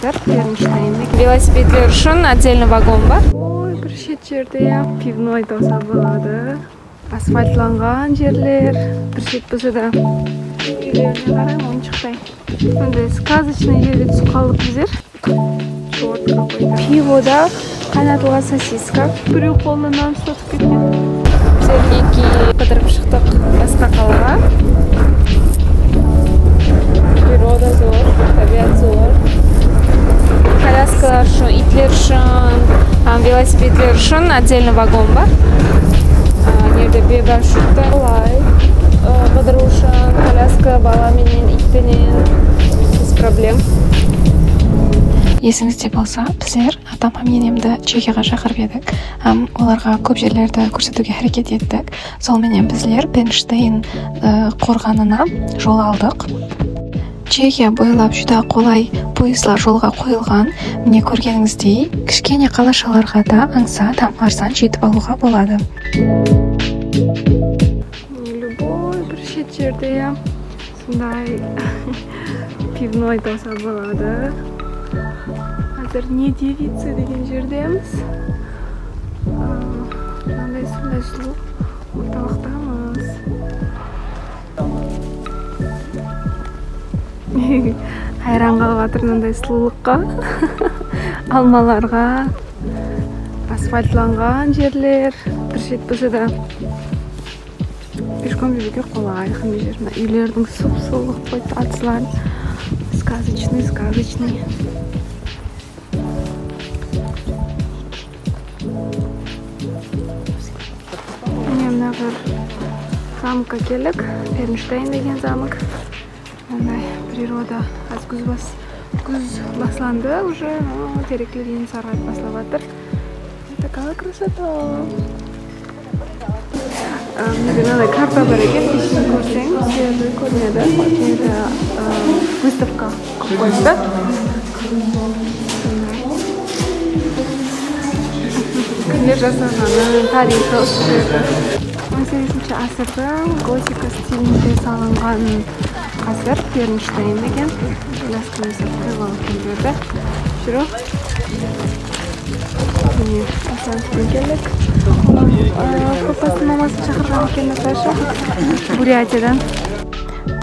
Азыр Бернштейнде велосипедler үшін отдельный вагон бар. Ой, бір шет жерде пивной болса болады. Асфальтланған жерлер, бір шет болса да үйлеріне қарай ойыншықтай. Сондай сказочный жерде түсіп қалдық біздер. Черт какой-то. Пивода қайнатылған сосиска. Біреу қолына нан ұстатып кеткен. Біздер екі қыдырып шықтық басқа қалаға. Природа зор, табиғат зор. Коляскалар үшін, итлер үшін, велосипедler үшін отдельный вагон бар. Нерде бебашутта лай, қыдыру үшін, коляска баламенен, итпенен, без проблем. Есіңізде болса, біздер атам енемді Чехияға шақырып едік. Оларға көп жерлерді көрсетуге әрекет еттік. Солменен біздер Бернштейн қорғанына жол алдық. Чехия бойлап жүда қолай пойызлар жолға қойылған. Міне көргеніңіздей, кішкене қалашаларға да аңса арзан жетіп алуға болады. Любой бір шет жерде сондай пивной болса болады. Қазір не девица деген жердеміз. Мынандай сондай сұлу орталықтамыз. Хайран қалып жатыр мынандай сұлулыққа. Алмаларға, асфальтланған жерлер, бір шет болса да ешкім жүруге қолай жер. Үйлердің сұп-сұлық қойды атсылар. Сказочный. Міне мына бір замокқа келдік. Бернштейн деген замок. Природа аз күз басланды уже, тереклер енді сарғайып баслап жатыр. Такая красота. Мынандай карта бар екен, ешін көрсең, сені көрінеді. Выставка қойды. Кімдер жасағаны, тарихы осы жерді. 18-ші асырдың готика стилінде салынған қазір Бернштейн деген коляскамызды қойып алып келді. Жүру. Міне, Асанспен келдік. Папасының мамасын шақырған екен Наташа. Бурятиядан.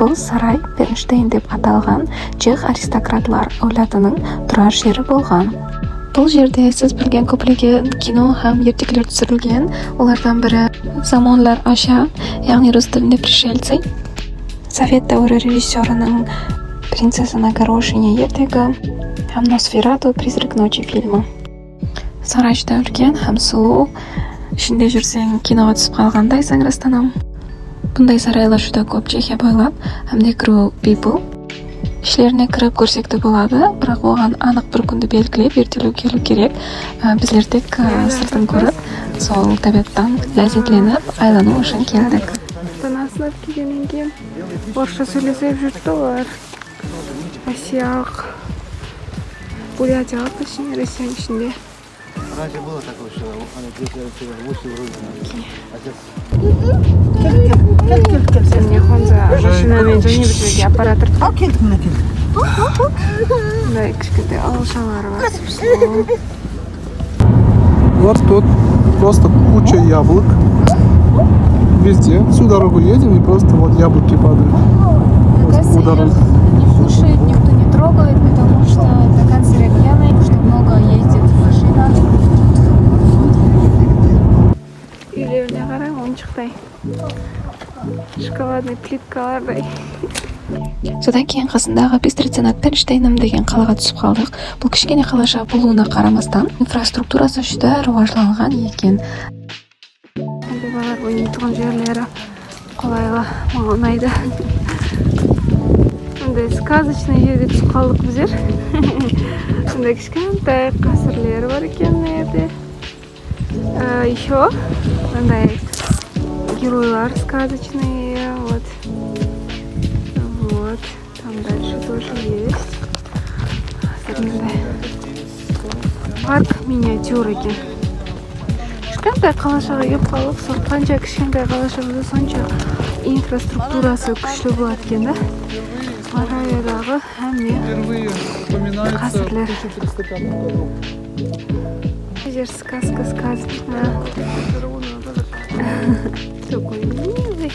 Бұл сарай Бернштейн деп аталған чех аристократлар әулетінің тұрар жері болған. Бұл жерде сіз білген көптеген кино һәм ертегілер түсірілген. Олардан бірі Замонлар аша, яғни рус тілінде пришельцы. Совет дәуірі режиссерінің «Принцесса на горошине» ертегі һәм «Носферату. Призрак ночи» фильмі. Сарай жүдә үлкен һәм сұлу. Ішінде жүрсең киноға түсіп қалғандай саңырастанам. Бұндай сарайлар жүдә көп Чехия бойлап, һәм де кіру бейпыл. Ішлеріне кіріп көрсекті болады, бірақ оған анық бір күнді белгілеп ертелу келу керек. Біздер тек сыртын көріп, сол табиғаттан ләззетленіп, айлану үшін келдік. Танасынып келгеннен кейін орысша сөйлесіп жүрді олар. Россияқ, Бурятиялық ішінде, Россияның ішінде. Раньше было такое, что она вышла вроде. Сен не хонза машинамен және бізге аппарат тұрды. Мындай кішкентай алшалары бар. Вот тут просто куча яблок. Везде. Всю дорогу едем и просто вот яблоки падают. У дороги. Не кушает, никто не трогает, потому что это канцерогены, что много ездит машина. Үйлеріне қарай ойыншықтай. Шоколадный плиткалардай. Содан кейін қасындағы Бистриценат Бернштейн деген қалаға түсіп қалдық. Бұл кішкене қалаша болуына қарамастан инфраструктурасы жүдә рауажланған екен. Балалар ойнайтын жерлері қолайлы, маған ұнайды. Сондай сказочный жерге түсіп қалдық біздер. Сондай кішкентай қасірлері бар екен мына жерде. Еще мындай геройлар сказочные, вот, там дальше тоже есть. Парк миниатюр екен. кішкентай қалашығы келіп қалдық. Сол қанша кішкентай қалашық болса, сонша инфраструктурасы күшті болады екен да. Мараядағы әмме Впервые упоминается в Кассерлер. 1305 году. Жер сказка сказана. Такой милый.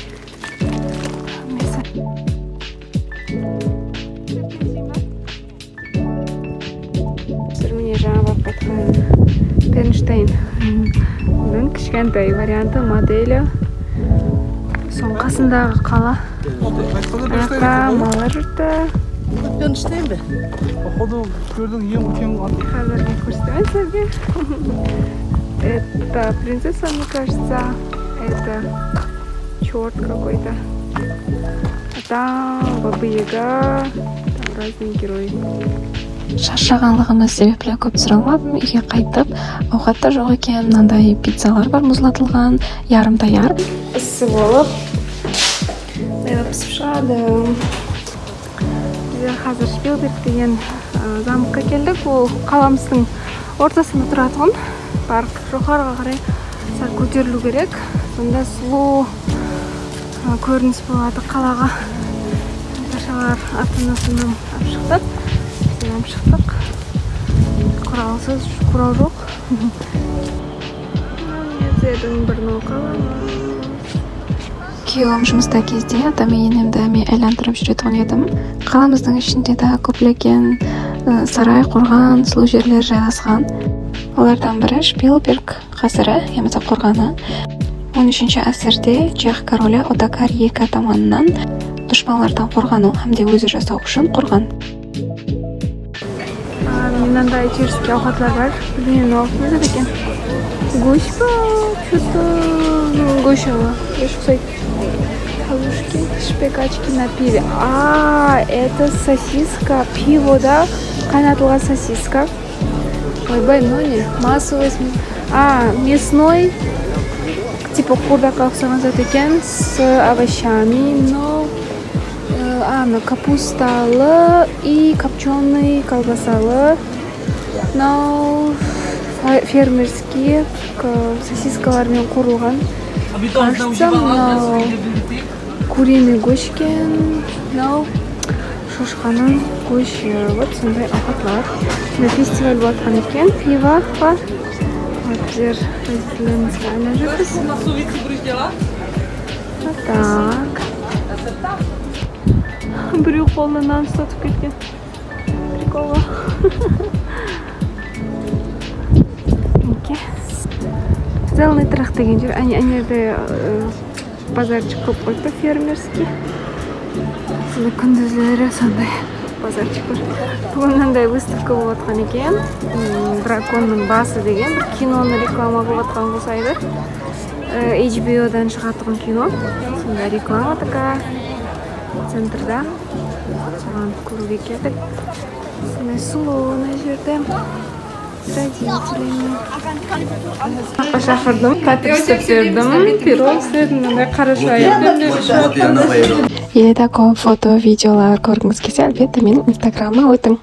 Міне жаңа барып жатқан Бернштейн. Бұның кішкентай варианты моделі. Соның қасындағы қала. Аяқта малар жүрді. Бернштейн бе? Походу, көрдің ең үлкен Қазірге көрсетемін сізге. Это принцесса, мне кажется. Это черт какой-то. Там Баба Яга. Там разные герои. Шаршағанлығымыз себепле көп сұрамадым. Үйге қайтып, ауқатта жоқ екен. Мынандай пиццалар бар, мұзлатылған, ярым даяр. Ісі болып. Пісіп шығады. Біздер қазір Шпилберг деген замокқа келдік. Ол қаламыздың ортасында тұратығын. Парк жоғарыға қарай сәл көтерілу керек. Сонда сұлу көрініс болады қалаға. Наташалар ата-анасынан алып шықты. Алып шықтық. Құралсыз, құрал жоқ. Езердің бірін оқаламыз. Күйеуім жұмыста кезде атам енемді мен айландырып жүретін едім. Қаламыздың ішінде де көптеген сарай, қорған, сұлу жерлер жайғасқан. Олардан бірі Шпилберг қасыры, яғни қорғаны. 13-ші ғасырда Чех королі Отакар II таманынан дұшпанлардан қорғану һәм де өзі жасау үшін құрған. Мынандай чешский ауқатлар бар. Білмеймін, ол не екен? Гусь па? Что-то гущево. Халушки, шпекачки на пиве. Это сосиска, пиво, да? Қайнатылған сосиска. Ойбай, ну не, массовый. Мясной. Типа курдака ұқсаған зат екен с овощами, но капусталы и копченый колбасалы, но фермерские сосискалармен қорылған. Кажется, но куриный гошкен, но шошқаның гоші. Вот сондай ауқатлар. Фестиваль болатқан екен, пиво бар. Біздер родителерімізге айнап жүрміз. Вот так. Біреу қолына нан ұстатып кеткен. Приколға. Зелный трах деген жер. Анерде базарчик көп қойды, фермерский. Күндізлері сондай базарчик бар. Бүгін мынандай выставка болып жатқан екен. Драконның басы деген бір киноны реклама қылып жатқан болсайды. HBO-дан шығатын кино. Сондай реклама такая центрда. Соған көруге келдік. Сондай сұлу мына жерде. Родителями. Шақырдым, патрикстеп бердім, пирог істедім, мындай қара шай ішіп. Егер де көп фото, видеолар көргіңіз келсе, әлбетте менің инстаграмыма өтің.